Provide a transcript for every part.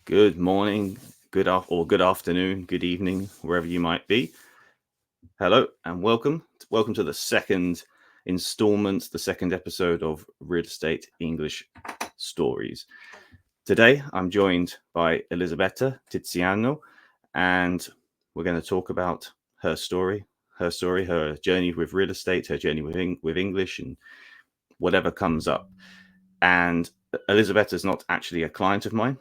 Good morning, good afternoon, good evening, wherever you might be. Hello and welcome. Welcome to the second installment, the second episode of Real Estate English Stories. Today I'm joined by Elisabetta Tiziano, and we're going to talk about her story, her journey with real estate, her journey with English, and whatever comes up. And Elisabetta is not actually a client of mine.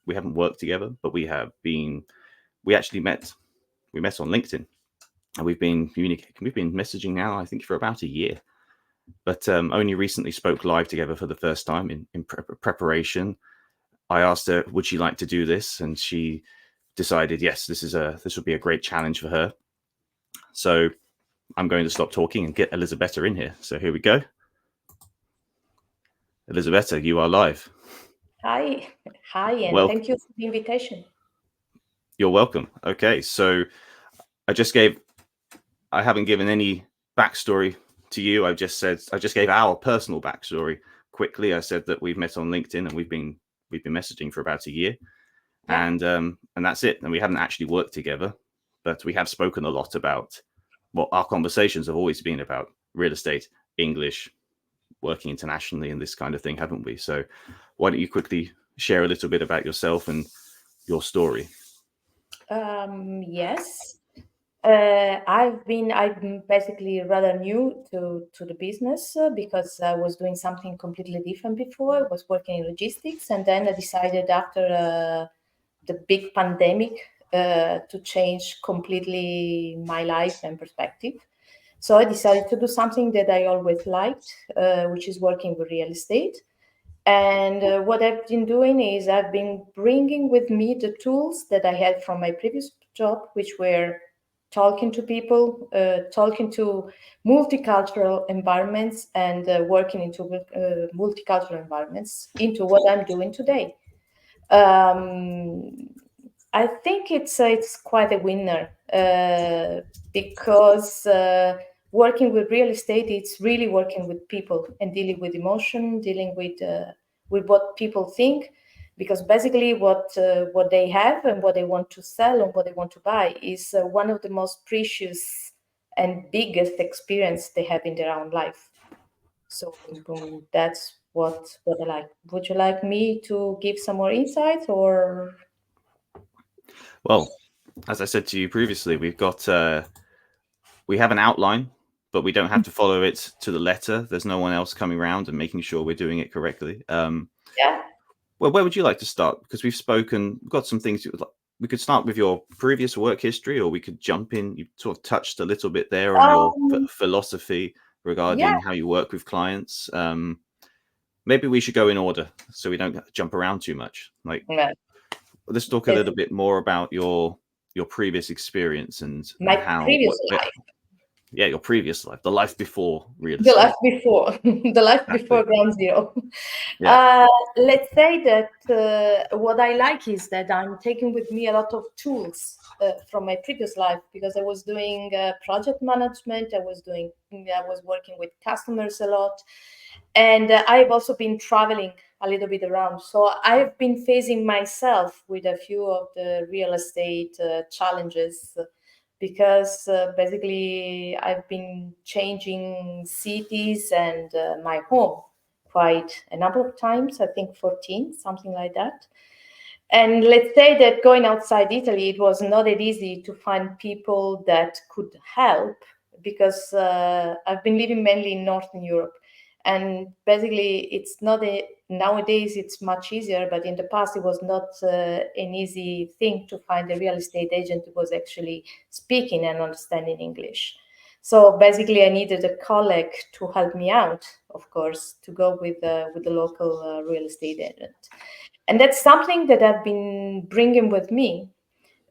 We haven't worked together, but we actually met on LinkedIn, and we've been communicating. We've been messaging now, I think, for about a year, but only recently spoke live together for the first time in preparation. I asked her, would she like to do this, and she decided yes, this would be a great challenge for her. So I'm going to stop talking and get Elisabetta in here. So here we go. Elisabetta, you are live. Hi, and thank you for the invitation. You're welcome. Okay, so I haven't given any backstory to you. I just gave our personal backstory quickly. I said that we've met on LinkedIn and we've been messaging for about a year, and that's it. And we haven't actually worked together, but we have spoken a lot about our conversations have always been about real estate, English, working internationally, and this kind of thing, haven't we? So why don't you quickly share a little bit about yourself and your story? Yes, I'm basically rather new to the business because I was doing something completely different before. I was working in logistics, and then I decided after the big pandemic to change completely my life and perspective. So I decided to do something that I always liked, which is working with real estate. And what I've been doing is I've been bringing with me the tools that I had from my previous job, which were talking to people, talking to multicultural environments, and working into multicultural environments into what I'm doing today. Um, I think it's quite a winner because working with real estate, it's really working with people and dealing with emotion, dealing with what people think, because basically what they have and what they want to sell and what they want to buy is one of the most precious and biggest experience they have in their own life. So that's what I like. Would you like me to give some more insights or? Well, as I said to you previously, we have an outline, but we don't have to follow it to the letter. There's no one else coming around and making sure we're doing it correctly. Yeah. Well, where would you like to start? Because we've got some things. We could start with your previous work history, or we could jump in. You sort of touched a little bit there on your philosophy regarding how you work with clients. Maybe we should go in order so we don't jump around too much. Let's talk a little bit more about your previous experience and previous life. Yeah, your previous life, the life before real estate. The life before ground zero. Yeah. Let's say that what I like is that I'm taking with me a lot of tools from my previous life, because I was doing project management. I was working with customers a lot. And I've also been traveling a little bit around. So I've been facing myself with a few of the real estate challenges, because basically I've been changing cities and my home quite a number of times, I think 14, something like that. And let's say that going outside Italy, it was not that easy to find people that could help, because I've been living mainly in Northern Europe. And basically, it's not nowadays it's much easier, but in the past it was not an easy thing to find a real estate agent who was actually speaking and understanding English. So basically, I needed a colleague to help me out, of course, to go with the local real estate agent. And that's something that I've been bringing with me,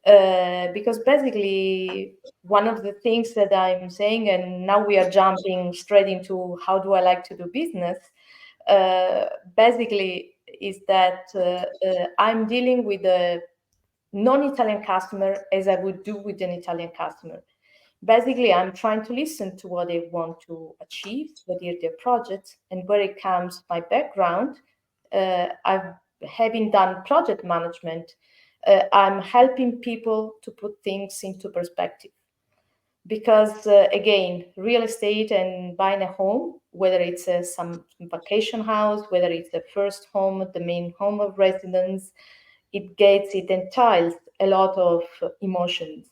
because basically one of the things that I'm saying, and now we are jumping straight into how do I like to do business, basically is that I'm dealing with a non-Italian customer as I would do with an Italian customer. Basically, I'm trying to listen to what they want to achieve, what are their projects, and where it comes my background. I've having done project management, I'm helping people to put things into perspective. Because again, real estate and buying a home, whether it's some vacation house, whether it's the first home, the main home of residence, it entails a lot of emotions.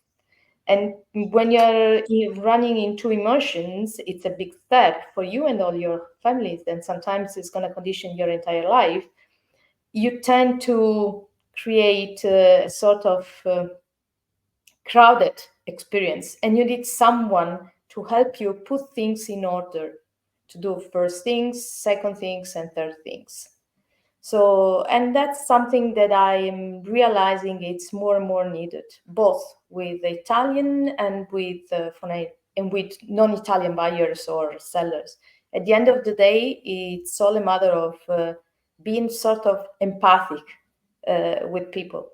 And when you're running into emotions, it's a big step for you and all your families, and sometimes it's going to condition your entire life. You tend to create a sort of crowded experience, and you need someone to help you put things in order, to do first things, second things, and third things. So, and that's something that I am realizing it's more and more needed, both with Italian and with non-Italian buyers or sellers. At the end of the day, it's all a matter of being sort of empathic with people.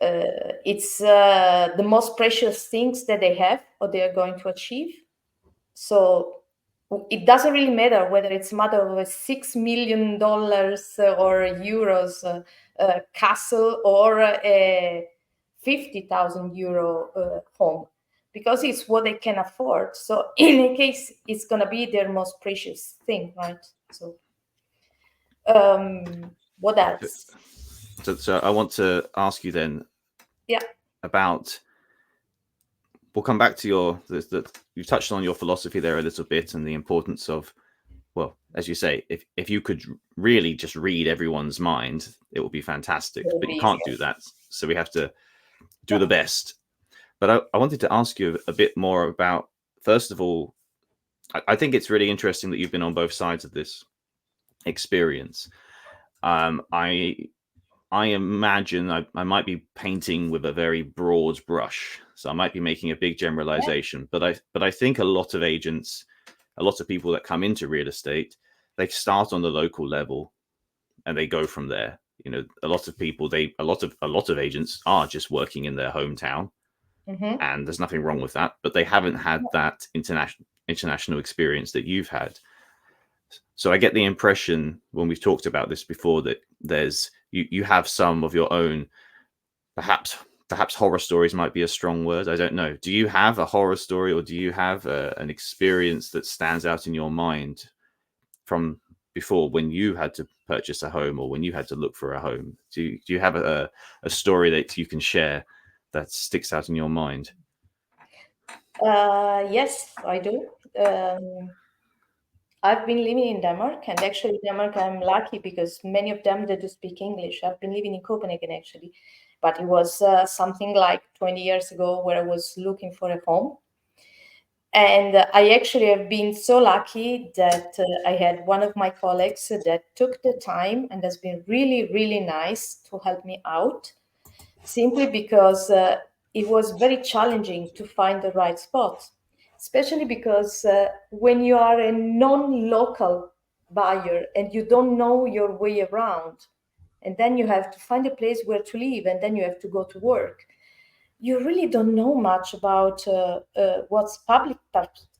It's the most precious things that they have or they are going to achieve. So it doesn't really matter whether it's a matter of a $6 million or euros castle or a 50,000 euro home, because it's what they can afford. So in a case, it's going to be their most precious thing, right? So what else? So I want to ask you then, yeah, about, we'll come back to you've touched on your philosophy there a little bit, and the importance of, well, as you say, if you could really just read everyone's mind, it would be fantastic, but you can't do that. So we have to do the best. But I wanted to ask you a bit more about, first of all, I think it's really interesting that you've been on both sides of this experience. I imagine I might be painting with a very broad brush, so I might be making a big generalization. Yeah. But I think a lot of agents, a lot of people that come into real estate, they start on the local level, and they go from there. You know, a lot of people, a lot of agents are just working in their hometown, and there's nothing wrong with that. But they haven't had that international experience that you've had. So I get the impression, when we've talked about this before, that you have some of your own, perhaps horror stories might be a strong word. I don't know. Do you have a horror story, or do you have an experience that stands out in your mind from before, when you had to purchase a home or when you had to look for a home? Do you have a story that you can share that sticks out in your mind? Yes, I do. I've been living in Denmark, and actually Denmark, I'm lucky because many of them, they do speak English. I've been living in Copenhagen actually, but it was something like 20 years ago where I was looking for a home. And I actually have been so lucky that I had one of my colleagues that took the time and has been really, really nice to help me out, simply because it was very challenging to find the right spot. Especially because when you are a non-local buyer and you don't know your way around, and then you have to find a place where to live, and then you have to go to work, you really don't know much about what's public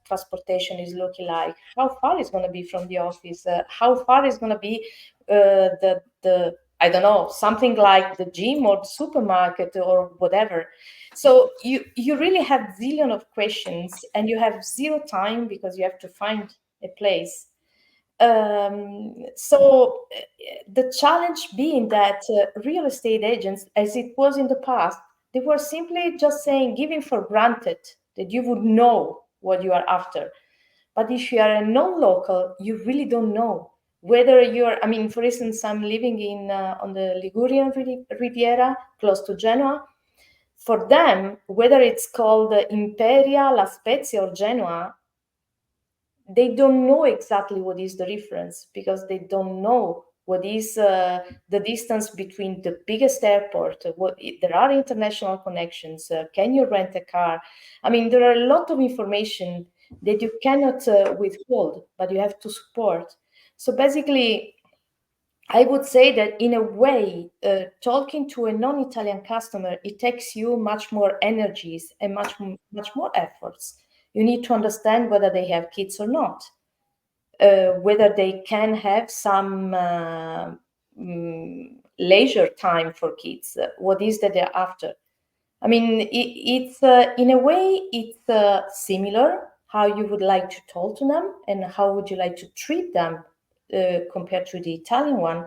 transportation is looking like, how far it's going to be from the office, how far is going to be the I don't know, something like the gym or the supermarket or whatever. So you really have zillion of questions, and you have zero time because you have to find a place. So the challenge being that real estate agents, as it was in the past, they were simply just saying, giving for granted that you would know what you are after. But if you are a non-local, you really don't know whether you're, I mean, for instance, I'm living in on the Ligurian Riviera, close to Genoa. For them, whether it's called Imperia, La Spezia, or Genoa, they don't know exactly what is the difference, because they don't know what is the distance between the biggest airport, there are international connections, can you rent a car? I mean, there are a lot of information that you cannot withhold, but you have to support. So basically, I would say that in a way, talking to a non-Italian customer, it takes you much more energies and much more efforts. You need to understand whether they have kids or not, whether they can have some leisure time for kids, what is that they're after. I mean, it's in a way, it's similar how you would like to talk to them and how would you like to treat them compared to the Italian one.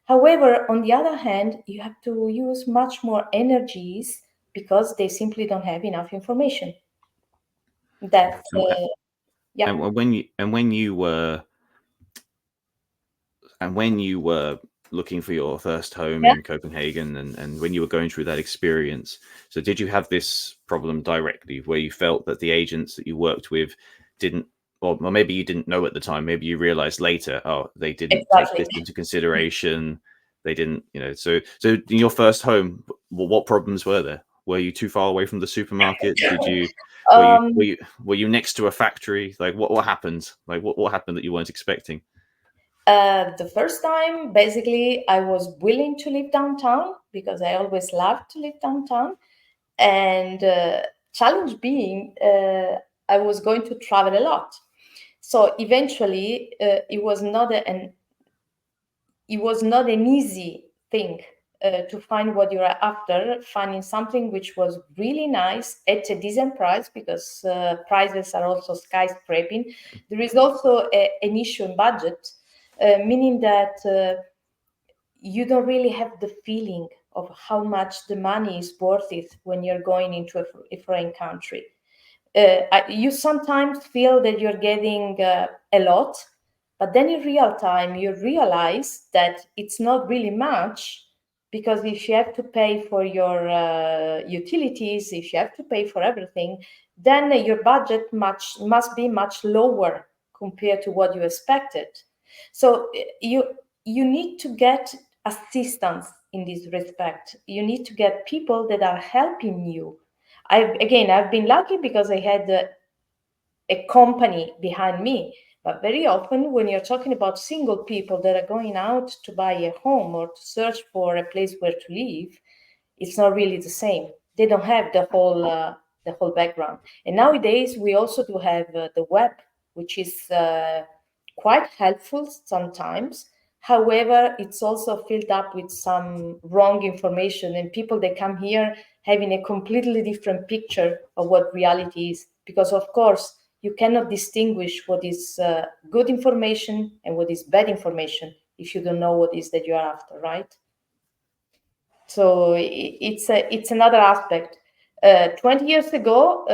However, on the other hand, you have to use much more energies because they simply don't have enough information. That's yeah. And when you were looking for your first home Yeah. in Copenhagen, and when you were going through that experience, so did you have this problem directly where you felt that the agents that you worked with didn't, or maybe you didn't know at the time, maybe you realized later, oh, they didn't take Exactly. this into consideration, they didn't, so in your first home, what problems were there? Were you too far away from the supermarket? Did you were you next to a factory? Like what happened? Like what happened that you weren't expecting? The first time, basically, I was willing to live downtown because I always loved to live downtown. And challenge being, I was going to travel a lot. So eventually, it was not an easy thing to find what you are after. Finding something which was really nice at a decent price, because prices are also skyscraping. There is also an issue in budget, meaning that you don't really have the feeling of how much the money is worth it when you're going into a foreign country. You sometimes feel that you're getting a lot, but then in real time, you realize that it's not really much, because if you have to pay for your utilities, if you have to pay for everything, then your budget must be much lower compared to what you expected. So you need to get assistance in this respect. You need to get people that are helping you. I've been lucky because I had a company behind me. But very often, when you're talking about single people that are going out to buy a home or to search for a place where to live, it's not really the same. They don't have the whole background. And nowadays, we also do have the web, which is quite helpful sometimes. However, it's also filled up with some wrong information, and people that come here having a completely different picture of what reality is. Because, of course, you cannot distinguish what is good information and what is bad information if you don't know what is that you are after, right? So it's another aspect. 20 years ago,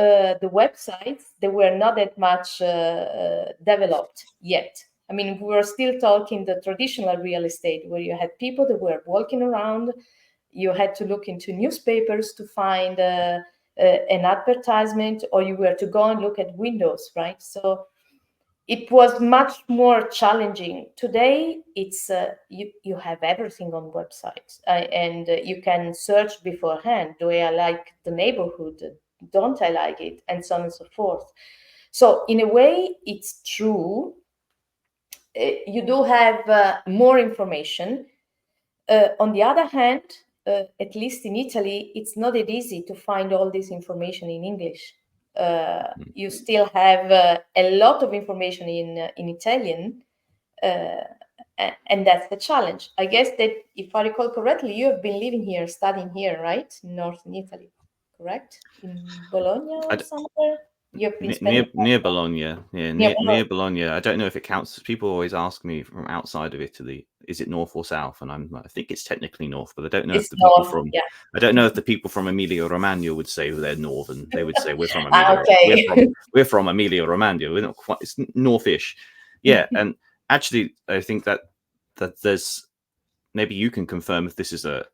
the websites, they were not that much developed yet. I mean, we were still talking the traditional real estate, where you had people that were walking around. You had to look into newspapers to find an advertisement, or you were to go and look at windows, right? So it was much more challenging. Today, it's you have everything on websites, and you can search beforehand. Do I like the neighborhood? Don't I like it? And so on and so forth. So in a way, it's true. You do have more information. On the other hand, at least in Italy, it's not that easy to find all this information in English. You still have a lot of information in Italian, and that's the challenge. I guess that if I recall correctly, you have been living here, studying here, right, in northern Italy, correct? In Bologna or somewhere? You've been spending Near Bologna, yeah, near Bologna. near Bologna. I don't know if it counts. People always ask me from outside of Italy, is it north or south? And I think it's technically north, but I don't know if It's the people north, from yeah. I don't know if the people from Emilia Romagna would say they're northern. They would say we're from Okay. we're from Emilia Romagna. We're not quite. It's northish, yeah. And actually, I think that there's, maybe you can confirm if this is a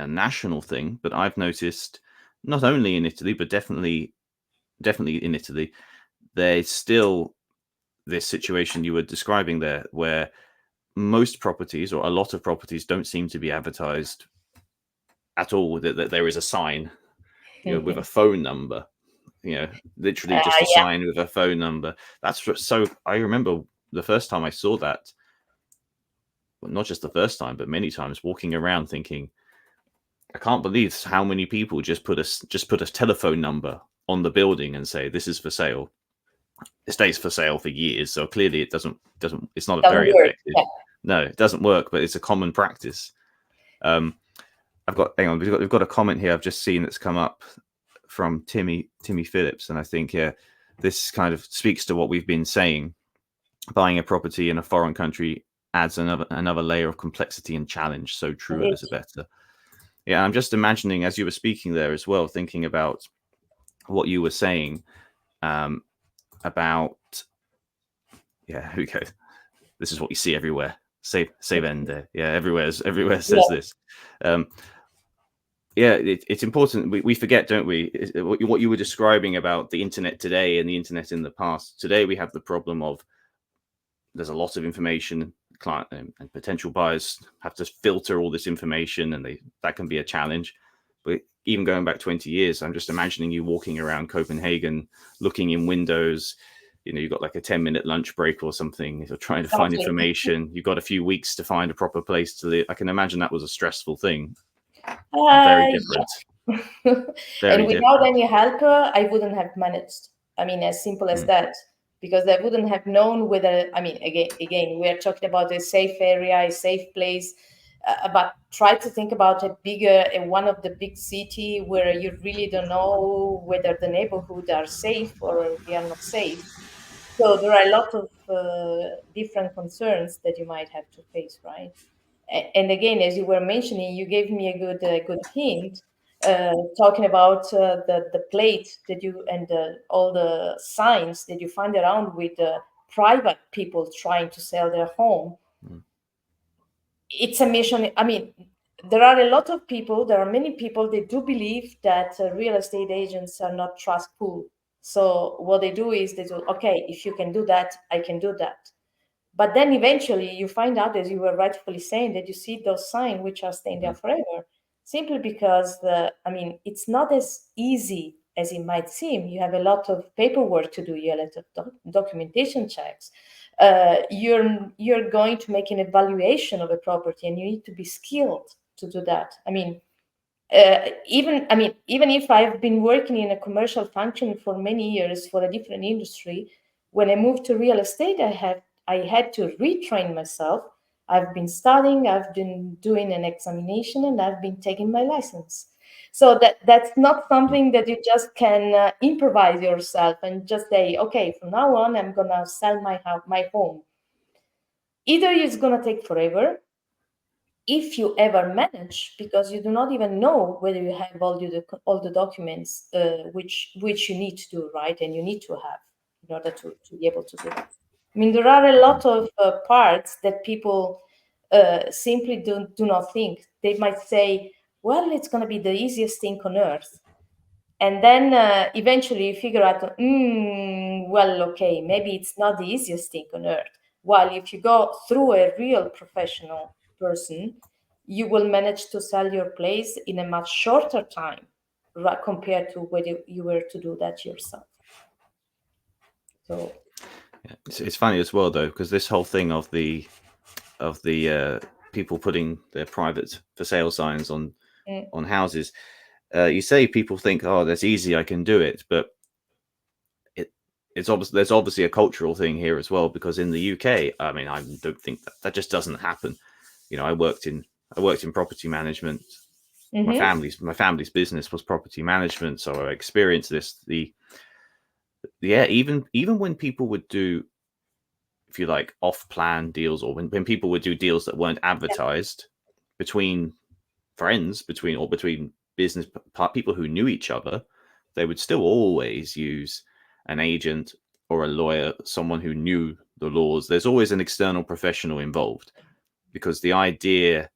national thing, but I've noticed not only in Italy, but definitely in Italy, there's still this situation you were describing there, where most properties, or a lot of properties, don't seem to be advertised at all. That there is a sign, with a phone number, literally just a Yeah. sign with a phone number. That's so. I remember the first time I saw that. Well, not just the first time, but many times, walking around thinking, I can't believe how many people just put a telephone number on the building and say this is for sale. It stays for sale for years, so clearly it doesn't. It's not Doesn't very work. effective. Yeah. No, it doesn't work, but it's a common practice. Hang on, we've got a comment here I've just seen that's come up from Timmy Phillips, and I think this kind of speaks to what we've been saying. Buying a property in a foreign country adds another layer of complexity and challenge. So true, Elisabetta. Yeah, I'm just imagining as you were speaking there as well, thinking about what you were saying about. Yeah, here we go. This is what you see everywhere. Save end. Yeah, everywhere says this. Yeah, it's important. We forget, don't we? What you were describing about the internet today and the internet in the past. Today we have the problem of there's a lot of information. Client and potential buyers have to filter all this information, and that can be a challenge. But even going back 20 years, I'm just imagining you walking around Copenhagen, looking in windows. You've got like a 10-minute lunch break or something. If you're trying to find information, you've got a few weeks to find a proper place to live. I can imagine that was a stressful thing. Very different. Yeah. And without any help, I wouldn't have managed. I mean, as simple as that. Because I wouldn't have known whether, I mean, again, we are talking about a safe area, a safe place, but try to think about one of the big city where you really don't know whether the neighborhood are safe or they are not safe. So there are a lot of different concerns that you might have to face, right? And again, as you were mentioning, you gave me a good hint. Talking about the plate that you and all the signs that you find around with private people trying to sell their home. It's a mission. I mean, there are a lot of people, there are many people that do believe that real estate agents are not trustful. So what they do is they do, okay, if you can do that, I can do that. But then eventually you find out, as you were rightfully saying, that you see those signs which are staying there forever, simply because it's not as easy as it might seem. You have a lot of paperwork to do. You have a lot of documentation checks. You're going to make an evaluation of a property, and you need to be skilled to do that. Even if I've been working in a commercial function for many years for a different industry, when I moved to real estate, I had to retrain myself. I've been studying, I've been doing an examination, and I've been taking my license. So that's not something that you just can improvise yourself and just say, okay, from now on, I'm gonna sell my home. Either it's gonna take forever, if you ever manage, because you do not even know whether you have all the documents which you need to do, right, and you need to have in order to be able to do that. I mean, there are a lot of parts that people simply do not think. They might say, well, it's going to be the easiest thing on earth. And then eventually you figure out, well, okay, maybe it's not the easiest thing on earth. While if you go through a real professional person, you will manage to sell your place in a much shorter time compared to whether you were to do that yourself. So yeah, it's funny as well, though, because this whole thing of the people putting their private for sale signs on houses, you say people think, oh, that's easy, I can do it, but there's obviously a cultural thing here as well, because in the UK, I mean, I don't think that just doesn't happen. I worked in property management. My family's business was property management, so I experienced this. Even when people would do, if you like, off-plan deals, or when people would do deals that weren't advertised between friends, between business people who knew each other, they would still always use an agent or a lawyer, someone who knew the laws. There's always an external professional involved, because the idea,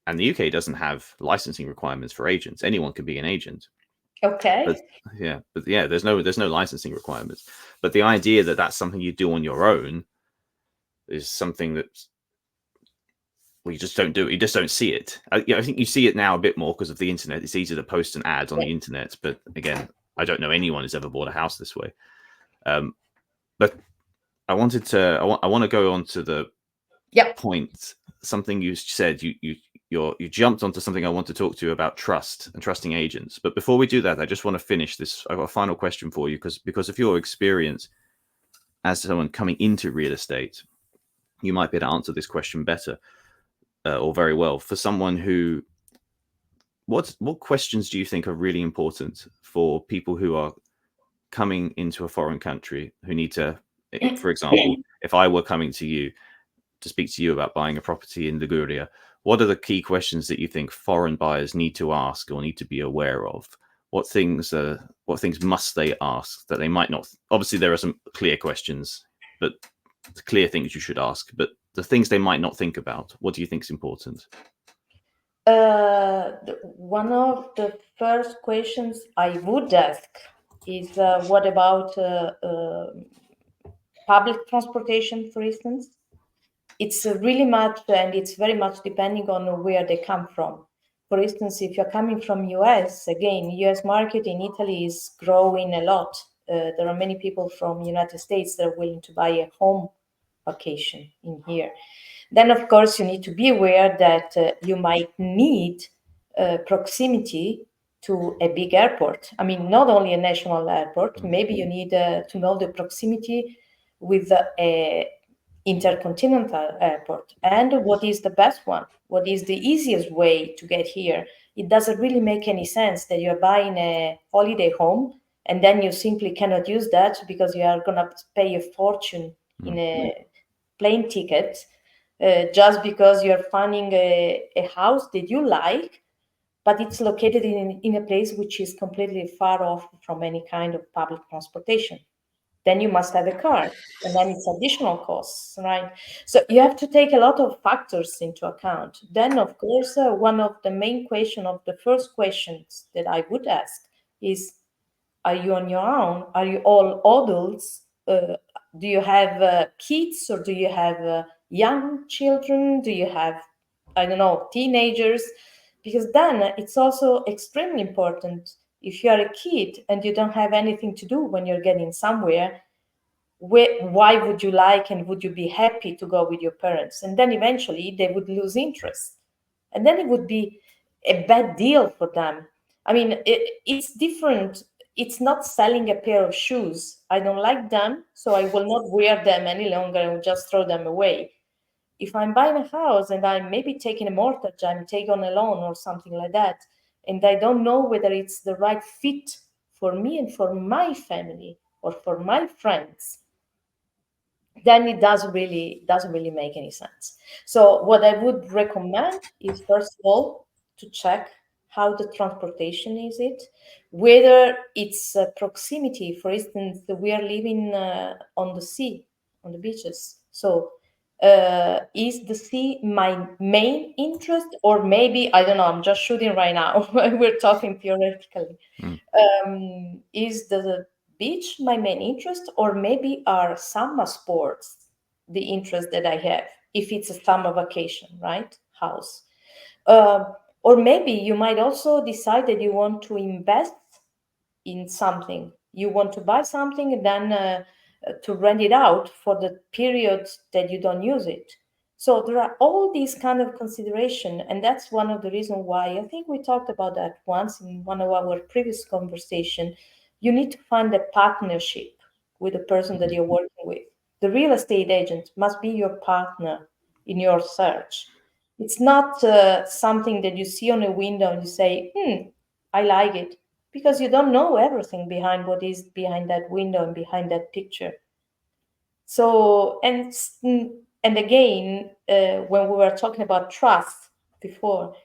and the UK doesn't have licensing requirements for agents. Anyone can be an agent. Okay. But there's no licensing requirements. But the idea that that's something you do on your own is something that you just don't do. You just don't see it. I think you see it now a bit more because of the internet. It's easy to post an ad on the internet. But again, I don't know anyone who's ever bought a house this way. But I want to go on to the point. Something you said, you jumped onto something I want to talk to you about, trust and trusting agents. But before we do that, I just want to finish this. I've got a final question for you, because of your experience as someone coming into real estate, you might be able to answer this question better. or very well. For someone who, what questions do you think are really important for people who are coming into a foreign country, who need to, for example, if I were coming to you to speak to you about buying a property in Liguria, what are the key questions that you think foreign buyers need to ask or need to be aware of? What things must they ask that they might not? Obviously, there are some clear questions, but the clear things you should ask. But the things they might not think about, what do you think is important? One of the first questions I would ask is what about public transportation, for instance? It's really much, and it's very much depending on where they come from. For instance, if you're coming from US, again, US market in Italy is growing a lot. There are many people from United States that are willing to buy a home vacation in here. Then, of course, you need to be aware that you might need proximity to a big airport. I mean, not only a national airport, maybe you need to know the proximity with a intercontinental airport. And what is the best one? What is the easiest way to get here? It doesn't really make any sense that you're buying a holiday home and then you simply cannot use that because you are going to pay a fortune in a plane ticket just because you're finding a house that you like, but it's located in a place which is completely far off from any kind of public transportation. Then you must have a car, and then it's additional costs, right? So you have to take a lot of factors into account. Then, of course, one of the main question of the first questions that I would ask is, are you on your own? Are you all adults? Do you have kids, or do you have young children? Do you have, I don't know, teenagers? Because then it's also extremely important. If you are a kid and you don't have anything to do when you're getting somewhere, why would you like and would you be happy to go with your parents? And then eventually they would lose interest. And then it would be a bad deal for them. I mean, it's different. It's not selling a pair of shoes. I don't like them, so I will not wear them any longer. I will just throw them away. If I'm buying a house and I'm maybe taking a mortgage, I'm taking on a loan or something like that, and I don't know whether it's the right fit for me and for my family or for my friends, then it doesn't really make any sense. So what I would recommend is, first of all, to check how the transportation is it, whether it's proximity. For instance, we are living on the sea, on the beaches. So is the sea my main interest, or maybe, I don't know, I'm just shooting right now. We're talking theoretically. Is the beach my main interest, or maybe are summer sports the interest that I have, if it's a summer vacation, right? House. Or maybe you might also decide that you want to invest in something. You want to buy something and then to rent it out for the period that you don't use it. So there are all these kind of consideration, and that's one of the reasons why I think we talked about that once in one of our previous conversation. You need to find a partnership with the person that you're working with. The real estate agent must be your partner in your search. It's not something that you see on a window and you say, I like it, because you don't know everything behind what is behind that window and behind that picture. So, and again, when we were talking about trust before,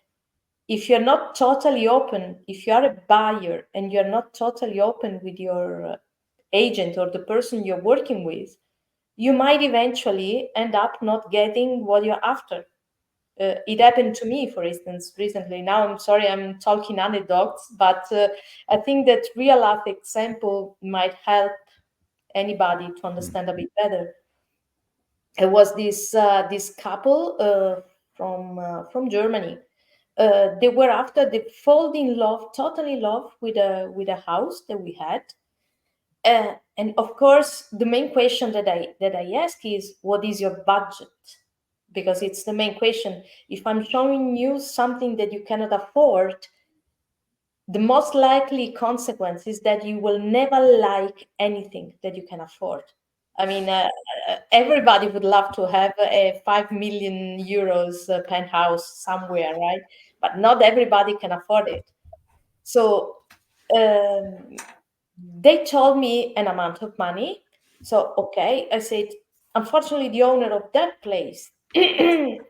if you're not totally open, if you are a buyer and you're not totally open with your agent or the person you're working with, you might eventually end up not getting what you're after. It happened to me, for instance, recently. Now, I'm sorry, I'm talking anecdotes, but I think that real life example might help anybody to understand a bit better. It was this couple from Germany. They were after, they fall in love, totally in love with a house that we had. And of course, the main question that I ask is, what is your budget? Because it's the main question. If I'm showing you something that you cannot afford, the most likely consequence is that you will never like anything that you can afford. I mean, everybody would love to have a 5 million euros penthouse somewhere, right? But not everybody can afford it. So um, they told me an amount of money. So, okay, I said, unfortunately, the owner of that place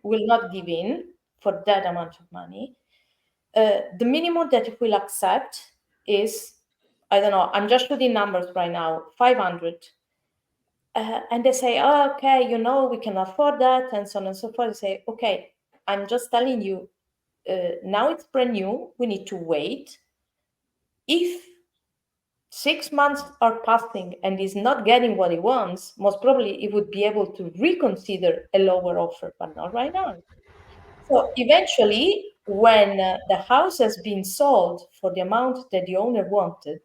will not give in for that amount of money. The minimum that it will accept is, I don't know, I'm just shooting numbers right now, 500. And they say, oh, okay, we can afford that, and so on and so forth. I say, okay, I'm just telling you, now it's brand new. We need to wait. If 6 months are passing and he's not getting what he wants, most probably he would be able to reconsider a lower offer, but not right now. So eventually, when the house has been sold for the amount that the owner wanted,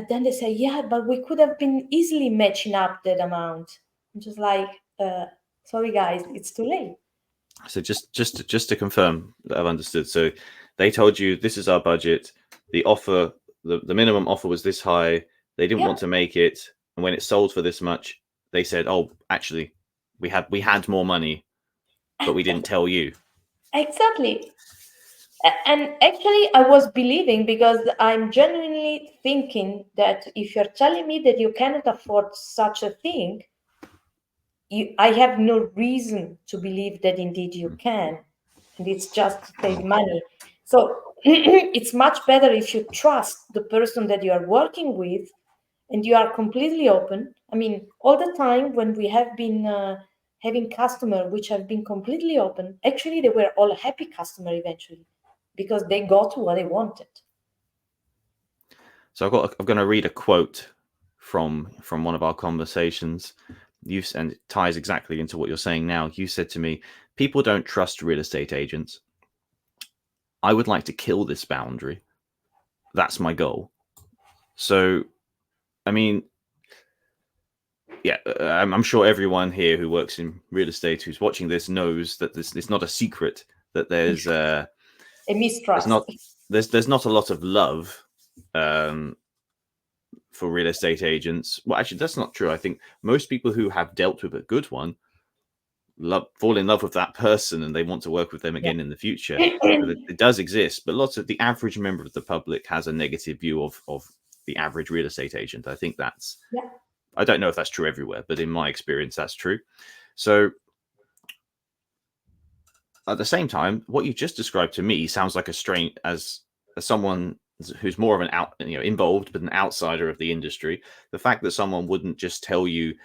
then they say, yeah, but we could have been easily matching up that amount. I'm just like, sorry guys, it's too late. So just to confirm that I've understood. So they told you this is our budget. The offer, the minimum offer was this high. They didn't want to make it, and when it sold for this much, they said, "Oh, actually, we had more money, but we didn't tell you." Exactly. And actually, I was believing, because I'm genuinely thinking that if you're telling me that you cannot afford such a thing, I have no reason to believe that indeed you can. And it's just to save money. So it's much better if you trust the person that you are working with and you are completely open. I mean, all the time when we have been having customers which have been completely open, actually they were all happy customer eventually, because they got what they wanted. So I'm going to read a quote from one of our conversations. And it ties exactly into what you're saying now. You said to me, "People don't trust real estate agents. I would like to kill this boundary. That's my goal." So, I mean, yeah, I'm sure everyone here who works in real estate who's watching this knows that this is not a secret, that there's A mistrust. there's not a lot of love for real estate agents. Well, actually, that's not true. I think most people who have dealt with a good one fall in love with that person and they want to work with them again in the future. So it does exist, but lots of the average member of the public has a negative view of the average real estate agent. I think that's I don't know if that's true everywhere, but in my experience, that's true. So at the same time, what you just described to me sounds like a strange, as someone who's more of an involved, but an outsider of the industry. The fact that someone wouldn't just tell you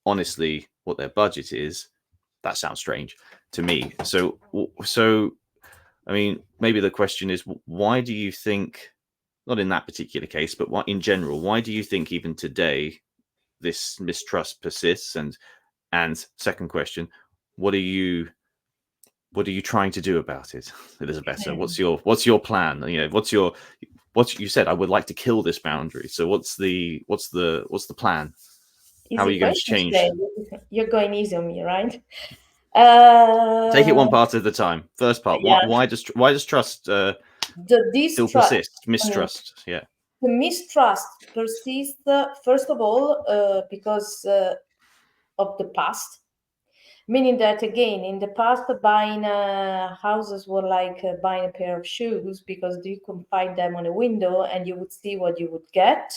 honestly what their budget is, that sounds strange to me. So, I mean, maybe the question is, why do you think, not in that particular case, but what in general, why do you think even today this mistrust persists? And second question, what are you trying to do about it, Elisabetta? What's your plan? What you said, I would like to kill this boundary. So what's the plan? How are you going to change? You're going easy on me, right? Take it one part at a time. First part. Yeah. Why does trust still persist? Mistrust. Yeah. The mistrust persists, first of all, because of the past. Meaning that, again, in the past, buying houses were like buying a pair of shoes, because you could find them on a window and you would see what you would get.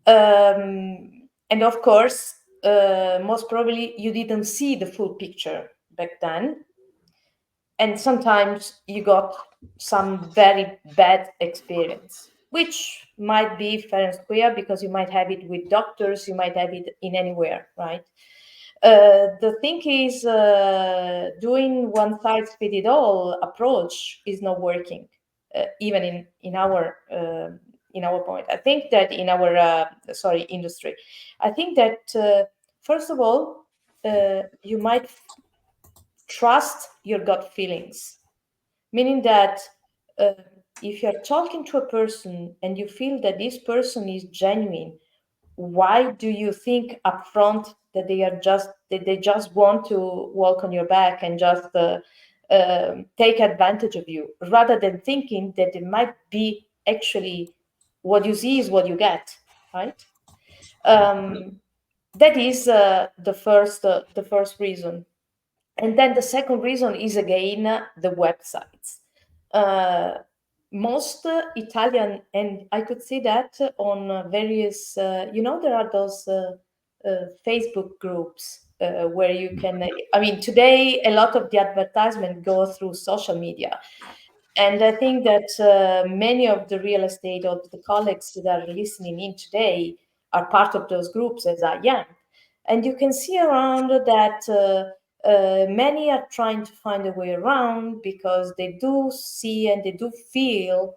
And of course, most probably you didn't see the full picture back then. And sometimes you got some very bad experience, which might be fair and square, because you might have it with doctors, you might have it in anywhere, right? The thing is, doing one size fit it all approach is not working, even in our point. I think that in our industry, I think that first of all, you might trust your gut feelings, meaning that if you're talking to a person and you feel that this person is genuine, why do you think upfront that they just want to walk on your back and just take advantage of you, rather than thinking that it might be actually what you see is what you get, right? That is the first reason. And then the second reason is again the websites. Most Italian, and I could see that on various, there are those Facebook groups where you can, I mean, today a lot of the advertisement go through social media. And I think that many of the real estate or the colleagues that are listening in today are part of those groups, as I am. And you can see around that many are trying to find a way around because they do see and they do feel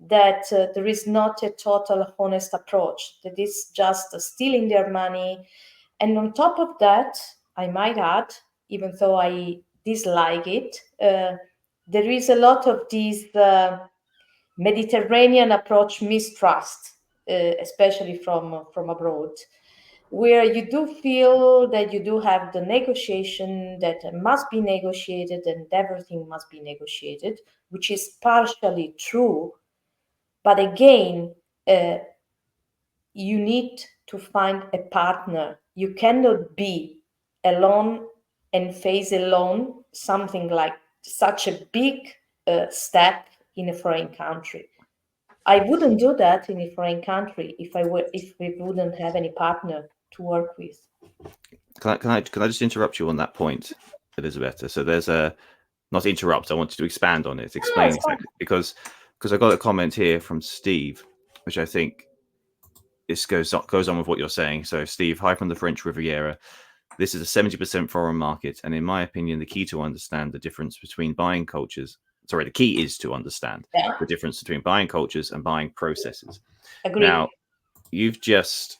that there is not a total honest approach, that is just stealing their money. And on top of that, I might add, even though I dislike it, there is a lot of this Mediterranean approach mistrust, especially from abroad, where you do feel that you do have the negotiation that must be negotiated and everything must be negotiated, which is partially true. But again, you need to find a partner. You cannot be alone and face alone something like such a big step in a foreign country. I wouldn't do that in a foreign country if we wouldn't have any partner to work with. Can I just interrupt you on that point, Elisabetta? So there's a not interrupt. I wanted to expand on it, explain exactly, because I got a comment here from Steve, which I think this goes on with what you're saying. So Steve, hi from the French Riviera. This is a 70% foreign market, and in my opinion, the key to understand the difference between buying cultures. Sorry, the key is to understand the difference between buying cultures and buying processes. Agreed. Now, you just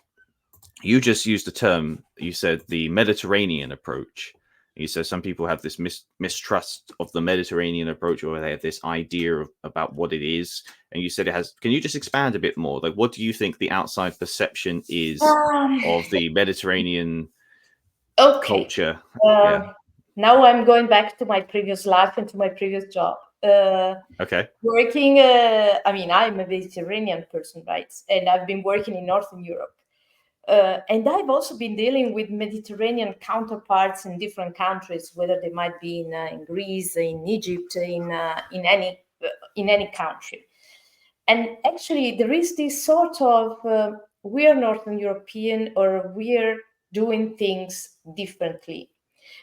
used the term. You said the Mediterranean approach. You said some people have this mistrust of the Mediterranean approach, or they have this idea about what it is. And you said it has. Can you just expand a bit more? Like, what do you think the outside perception is of the Mediterranean culture? Now I'm going back to my previous life and to my previous job. Okay. Working, I mean, I'm a Mediterranean person, right? And I've been working in Northern Europe. And I've also been dealing with Mediterranean counterparts in different countries, whether they might be in Greece, in Egypt, in any country. And actually, there is this sort of we're Northern European or we're doing things differently,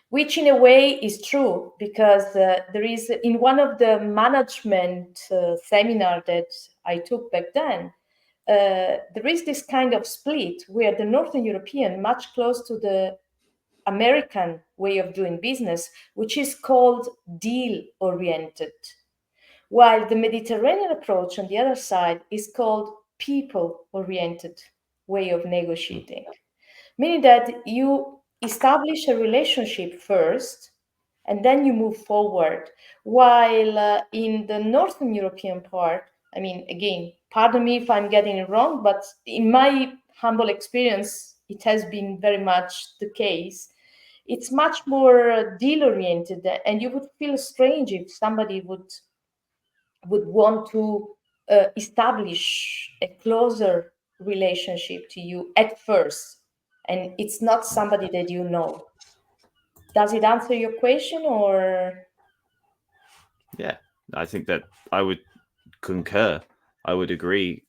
which in a way is true because there is in one of the management seminar that I took back then, there is this kind of split where the Northern European, much close to the American way of doing business, which is called deal oriented, while the Mediterranean approach on the other side is called people oriented way of negotiating, meaning that you establish a relationship first and then you move forward. While in the Northern European part, I mean, again, pardon me if I'm getting it wrong, but in my humble experience, it has been very much the case. It's much more deal oriented, and you would feel strange if somebody would want to establish a closer relationship to you at first, and it's not somebody that you know. Does it answer your question, or? Yeah, I think that I would concur. I would agree.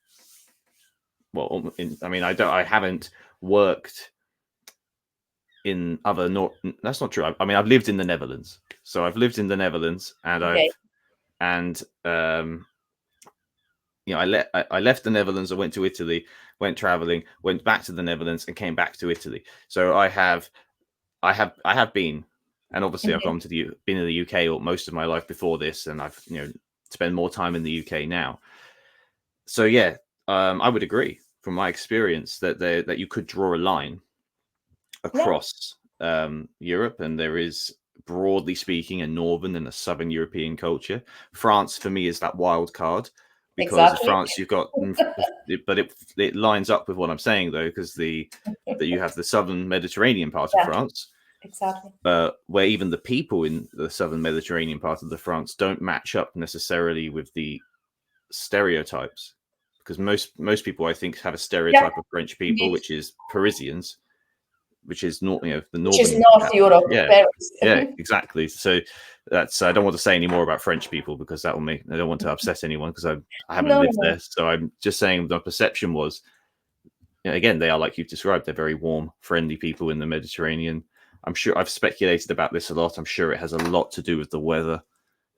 Well, I haven't worked in other that's not true. I mean, I've lived in the Netherlands, so I've lived in the Netherlands, and Okay. I left the Netherlands. I went to Italy, went traveling, went back to the Netherlands, and came back to Italy. So I have been, and obviously I've been in the UK most of my life before this, and I've spent more time in the UK now. So yeah, I would agree from my experience that you could draw a line across Europe, and there is, broadly speaking, a northern and a southern European culture. France for me is that wild card, because in France you've got but it lines up with what I'm saying, though, because that you have the southern Mediterranean part of France, where even the people in the southern Mediterranean part of the France don't match up necessarily with the stereotypes, because most people, I think, have a stereotype of French people, which is Parisians. which is not, the northern, which is North Europe, Paris. Yeah, exactly. So that's, I don't want to say any more about French people because that will make, I don't want to upset anyone because I haven't lived there. So I'm just saying the perception was, again, they are, like you've described, they're very warm, friendly people in the Mediterranean. I'm sure I've speculated about this a lot. I'm sure it has a lot to do with the weather.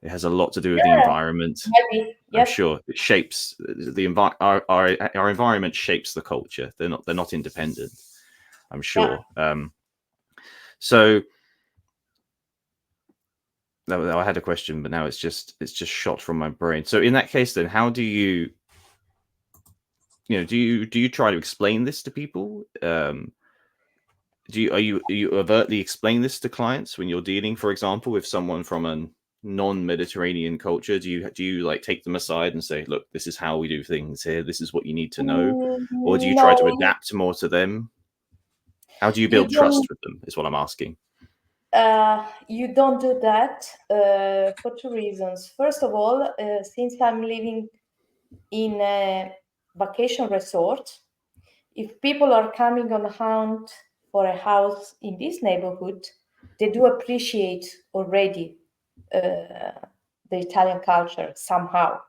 It has a lot to do with the environment. Maybe. I'm sure it shapes the our environment shapes the culture. They're not independent. I'm sure. So I had a question, but now it's just shot from my brain. So in that case, then, how do you do you try to explain this to people? Are you overtly explain this to clients when you're dealing, for example, with someone from a non-Mediterranean culture? Do you like take them aside and say, look, this is how we do things here, this is what you need to know? Or do you try to adapt more to them? How do you build trust with them is what I'm asking. You don't do that for two reasons. First of all, since I'm living in a vacation resort, if people are coming on a hunt for a house in this neighborhood, they do appreciate already the Italian culture somehow.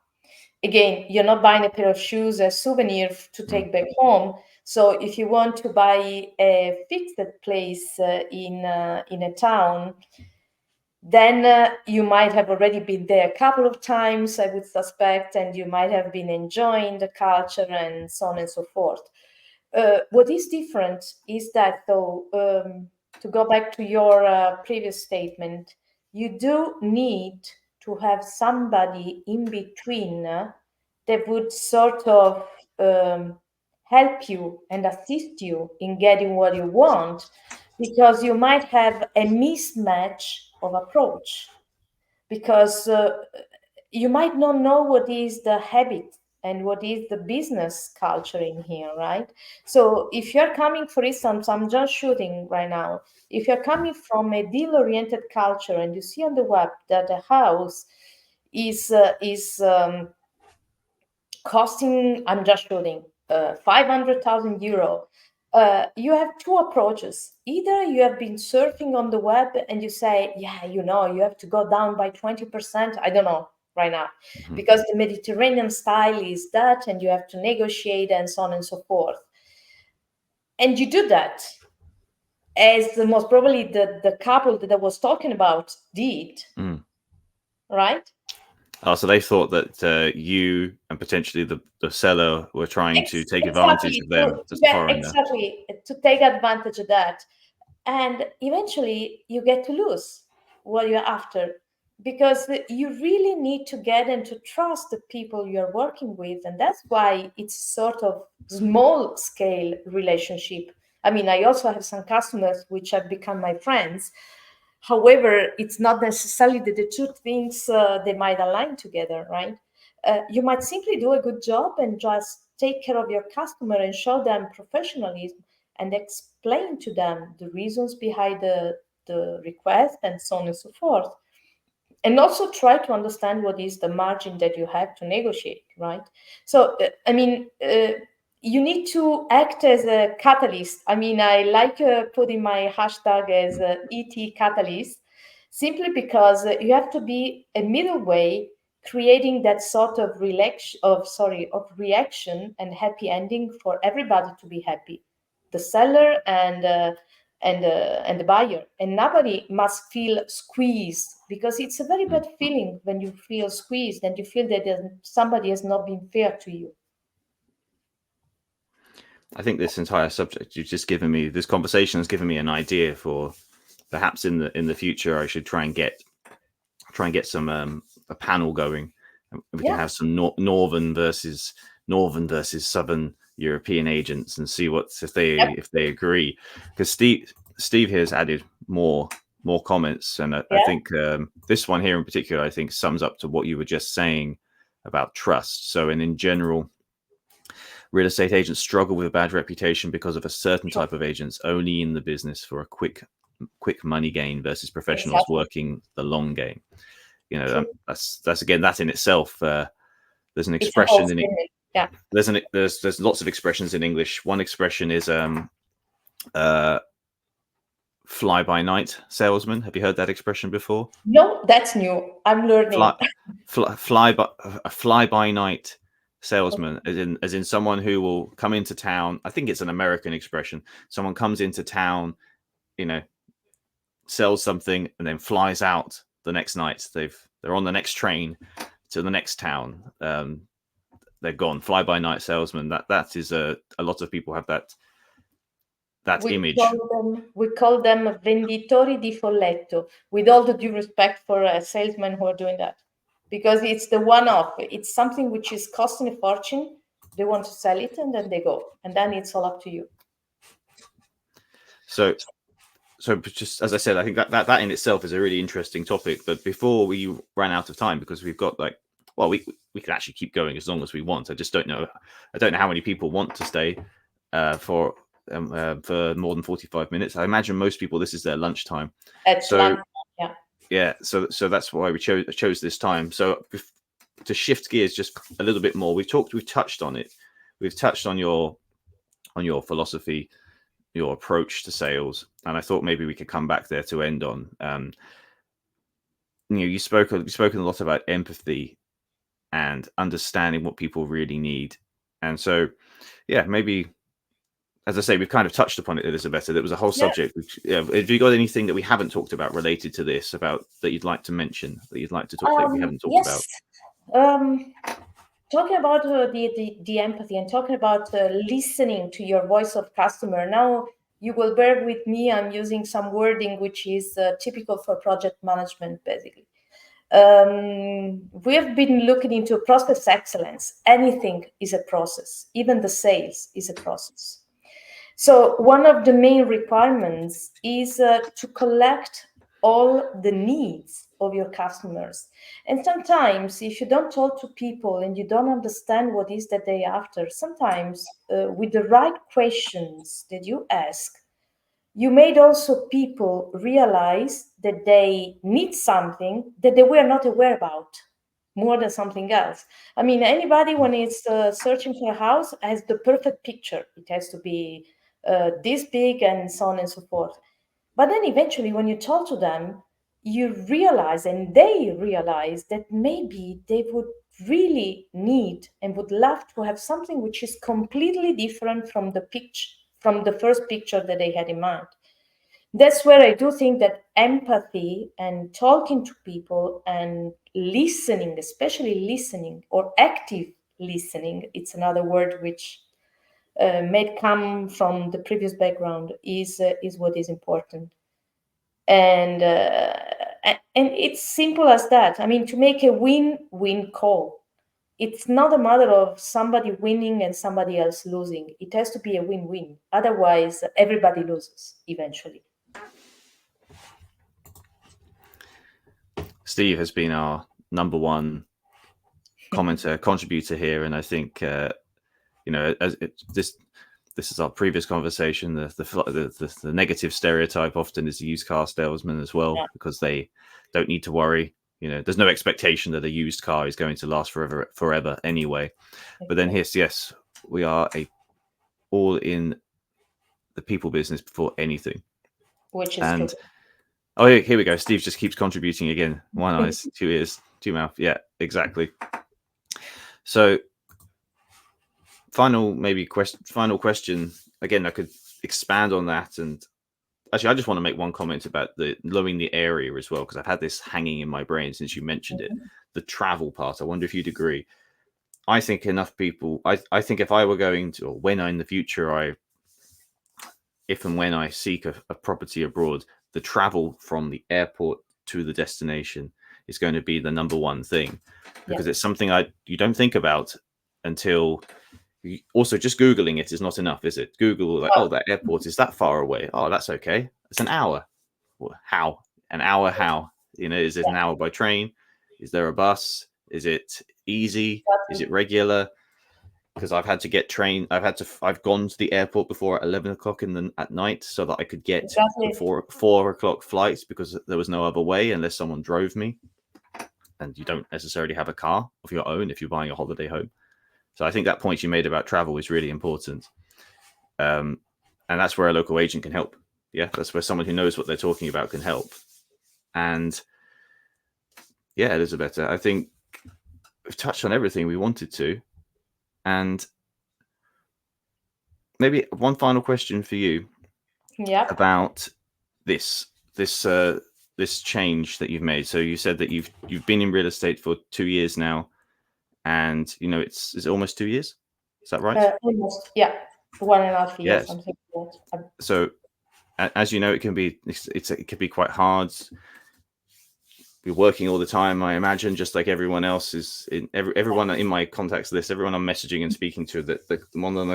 Again, you're not buying a pair of shoes as souvenir to take back home. So if you want to buy a fixed place in a town, then you might have already been there a couple of times, I would suspect, and you might have been enjoying the culture and so on and so forth. What is different is that, though, to go back to your previous statement, you do need to have somebody in between that would sort of help you and assist you in getting what you want, because you might have a mismatch of approach, because you might not know what is the habit and what is the business culture in here, right? So if you're coming, for instance, I'm just shooting right now, if you're coming from a deal-oriented culture and you see on the web that a house is costing, I'm just shooting, 500,000 euro, you have two approaches. Either you have been surfing on the web and you say, yeah, you have to go down by 20%. I don't know right now, because the Mediterranean style is that, and you have to negotiate and so on and so forth. And you do that, as the most probably the couple that I was talking about did, right? Oh, so they thought that you and potentially the seller were trying to take advantage of them as a foreigner. Exactly, to take advantage of that. And eventually you get to lose what you're after, because you really need to get and to trust the people you're working with. And that's why it's sort of small scale relationship. I mean, I also have some customers which have become my friends. However, it's not necessarily that the two things they might align together, right? You might simply do a good job and just take care of your customer and show them professionalism and explain to them the reasons behind the request and so on and so forth. And also try to understand what is the margin that you have to negotiate, right? So, you need to act as a catalyst. I mean, I like putting my hashtag as ET catalyst, simply because you have to be a middle way, creating that sort of reaction and happy ending for everybody to be happy, the seller and the buyer. And nobody must feel squeezed, because it's a very bad feeling when you feel squeezed and you feel that somebody has not been fair to you. I think this entire subject you've just given me, this conversation has given me an idea for perhaps in the future I should try and get some a panel going. We can have some northern versus southern European agents and see if they agree. Because Steve here has added more comments, and I think this one here in particular, I think, sums up to what you were just saying about trust. So, and in general, real estate agents struggle with a bad reputation because of a certain type of agents only in the business for a quick money gain versus professionals working the long game. That's again, that in itself. There's an expression in there's lots of expressions in English. One expression is fly-by-night salesman. Have you heard that expression before? No, that's new. I'm learning. A fly-by-night salesman, as in someone who will come into town. I think it's an American expression. Someone comes into town, sells something, and then flies out the next night. They're on the next train to the next town. They're gone. Fly-by-night salesman. That is a lot of people have that image. We call them venditori di folletto, with all the due respect for salesmen who are doing that, because it's the one-off. It's something which is costing a fortune. They want to sell it, and then they go, and then it's all up to you. So just as I said, I think that in itself is a really interesting topic. But before we ran out of time, because we've got we can actually keep going as long as we want. I just don't know. I don't know how many people want to stay for more than 45 minutes. I imagine most people, this is their lunchtime. Lunchtime, yeah. Yeah. So that's why we chose this time. So to shift gears just a little bit more, we've touched on it. We've touched on your philosophy, your approach to sales, and I thought maybe we could come back there to end on. You've spoken a lot about empathy and understanding what people really need, and so maybe, as I say, we've kind of touched upon it, Elisabetta. There was a whole subject. Have you got anything that we haven't talked about related to this, about that you'd like to mention, that you'd like to talk that we haven't talked about? Talking about the empathy and talking about listening to your voice of customer. Now, you will bear with me. I'm using some wording which is typical for project management, basically. We have been looking into process excellence. Anything is a process. Even the sales is a process. So one of the main requirements is to collect all the needs of your customers. And sometimes if you don't talk to people and you don't understand what is that they after, sometimes with the right questions that you ask, you made also people realize that they need something that they were not aware about, more than something else. I mean, anybody when it's searching for a house has the perfect picture. It has to be this big and so on and so forth. But then eventually when you talk to them, you realize, and they realize, that maybe they would really need and would love to have something which is completely different from the first picture that they had in mind. That's where I do think that empathy and talking to people and listening, especially listening or active listening, it's another word which may come from the previous background, is what is important. And it's simple as that. I mean, to make a win-win call, it's not a matter of somebody winning and somebody else losing. It has to be a win-win. Otherwise, everybody loses eventually. Steve has been our number one contributor here, and I think this is our previous conversation. The negative stereotype often is the used car salesman as well, because they don't need to worry. There's no expectation that a used car is going to last forever anyway. But then yes, we are all in the people business before anything. Which is true. Oh, here we go. Steve just keeps contributing again. 1 eye, 2 ears, 2 mouth. Yeah, exactly. So final question. Again, I could expand on that. And actually, I just want to make one comment about knowing the area as well, because I've had this hanging in my brain since you mentioned it. The travel part. I wonder if you'd agree. I think enough people, I think if I were going to, or when in the future, if and when I seek a property abroad, the travel from the airport to the destination is going to be the number one thing, because it's something you don't think about until also just Googling it is not enough, is it? Google, that airport is that far away. Oh, that's okay. It's an hour. Well, how? An hour how? Is it an hour by train? Is there a bus? Is it easy? Is it regular? Because I've had to get trained. I've gone to the airport before at 11 o'clock at night so that I could get the 4 o'clock flights, because there was no other way unless someone drove me. And you don't necessarily have a car of your own if you're buying a holiday home. So I think that point you made about travel is really important. And that's where a local agent can help, Yeah, that's where someone who knows what they're talking about can help. And yeah, Elisabetta, I think we've touched on everything we wanted to. And maybe one final question for you about this change that you've made. So you said that you've been in real estate for 2 years now, and it's almost 2 years. Is that right? Almost, yeah, 1.5 years. Yes. Something like that. So, as you know, it can be quite hard. You're working all the time, I imagine, just like everyone else is. Everyone in my contacts list, everyone I'm messaging and speaking to, that one of the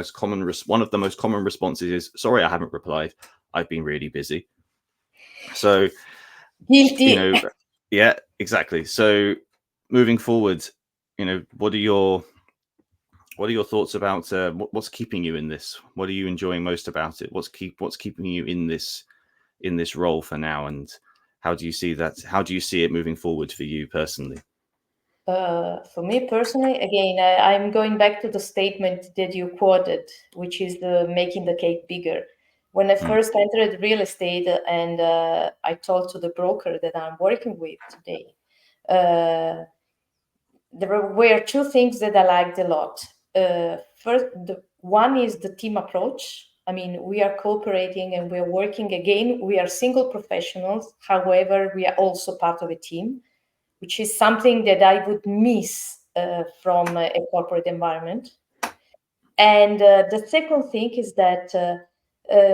most common responses is, "Sorry, I haven't replied. I've been really busy." So, guilty. Yeah, exactly. So, moving forward, what are your thoughts about what's keeping you in this? What are you enjoying most about it? What's keeping you in this role for now, and how do you see that? How do you see it moving forward for you personally? For me personally, again, I'm going back to the statement that you quoted, which is the making the cake bigger. When I first entered real estate and I told to the broker that I'm working with today, there were two things that I liked a lot. First, one is the team approach. I mean, we are cooperating and we're working again. We are single professionals. However, we are also part of a team, which is something that I would miss from a corporate environment. And the second thing is that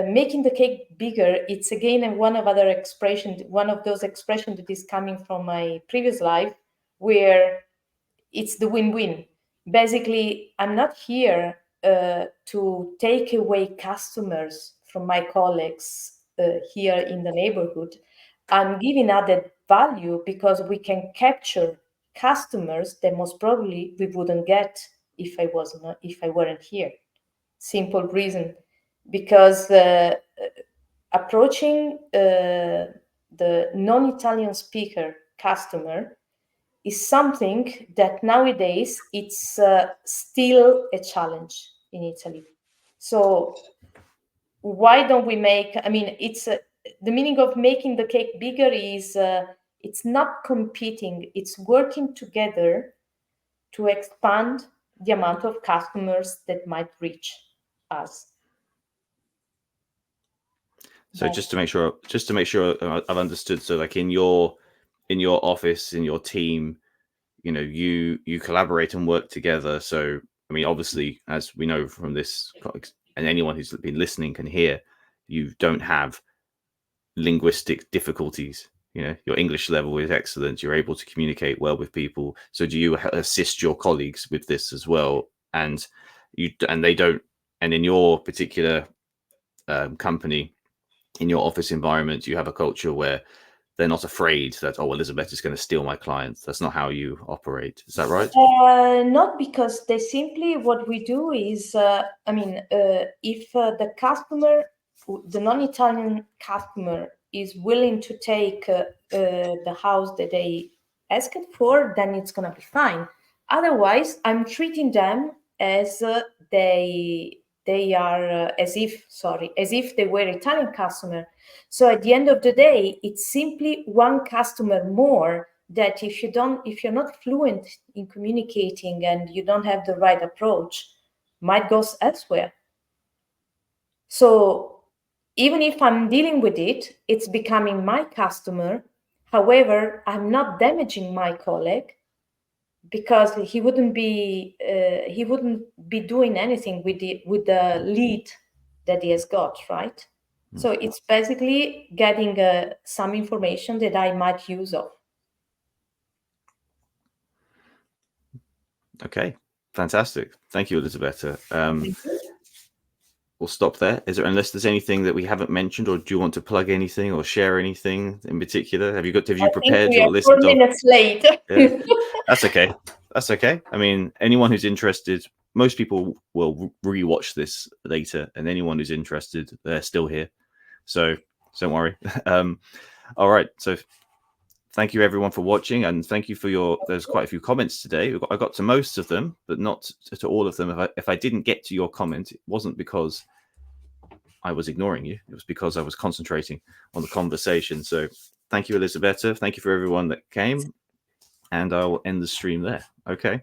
making the cake bigger, it's again one of those expressions that is coming from my previous life, where it's the win-win. Basically, I'm not here to take away customers from my colleagues here in the neighborhood. I'm giving added value because we can capture customers that most probably we wouldn't get if I weren't here. Simple reason, because approaching the non-Italian speaker customer is something that nowadays it's still a challenge in Italy. So why don't we it's the meaning of making the cake bigger is it's not competing, it's working together to expand the amount of customers that might reach us. So just to make sure I've understood. So like in your office, in your team, you collaborate and work together. So I mean, obviously, as we know from this, and anyone who's been listening can hear, you don't have linguistic difficulties. Your English level is excellent. You're able to communicate well with people. So do you assist your colleagues with this as well? And they don't. And in your particular company, in your office environment, you have a culture where they're not afraid that, oh, Elisabetta is going to steal my clients. That's not how you operate. Is that right? Not because they simply, what we do is, if the customer, the non-Italian customer is willing to take the house that they asked for, then it's going to be fine. Otherwise, I'm treating them as they are as if they were Italian customer. So at the end of the day, it's simply one customer more that if you're not fluent in communicating and you don't have the right approach, might go elsewhere. So even if I'm dealing with it, it's becoming my customer. However, I'm not damaging my colleague because he wouldn't be doing anything with the lead that he has got, right? So it's basically getting some information that I might use of. Okay, fantastic. Thank you, Elisabetta. We'll stop there. Unless there's anything that we haven't mentioned, or do you want to plug anything or share anything in particular? Have you prepared your list? 4 minutes late. Yeah. That's okay. That's okay. I mean, anyone who's interested, most people will rewatch this later, and anyone who's interested, they're still here. So don't worry. All right. So thank you everyone for watching, and thank you for there's quite a few comments today. I got to most of them, but not to all of them. If I didn't get to your comment, it wasn't because I was ignoring you. It was because I was concentrating on the conversation. So thank you, Elisabetta. Thank you for everyone that came. And I will end the stream there. Okay.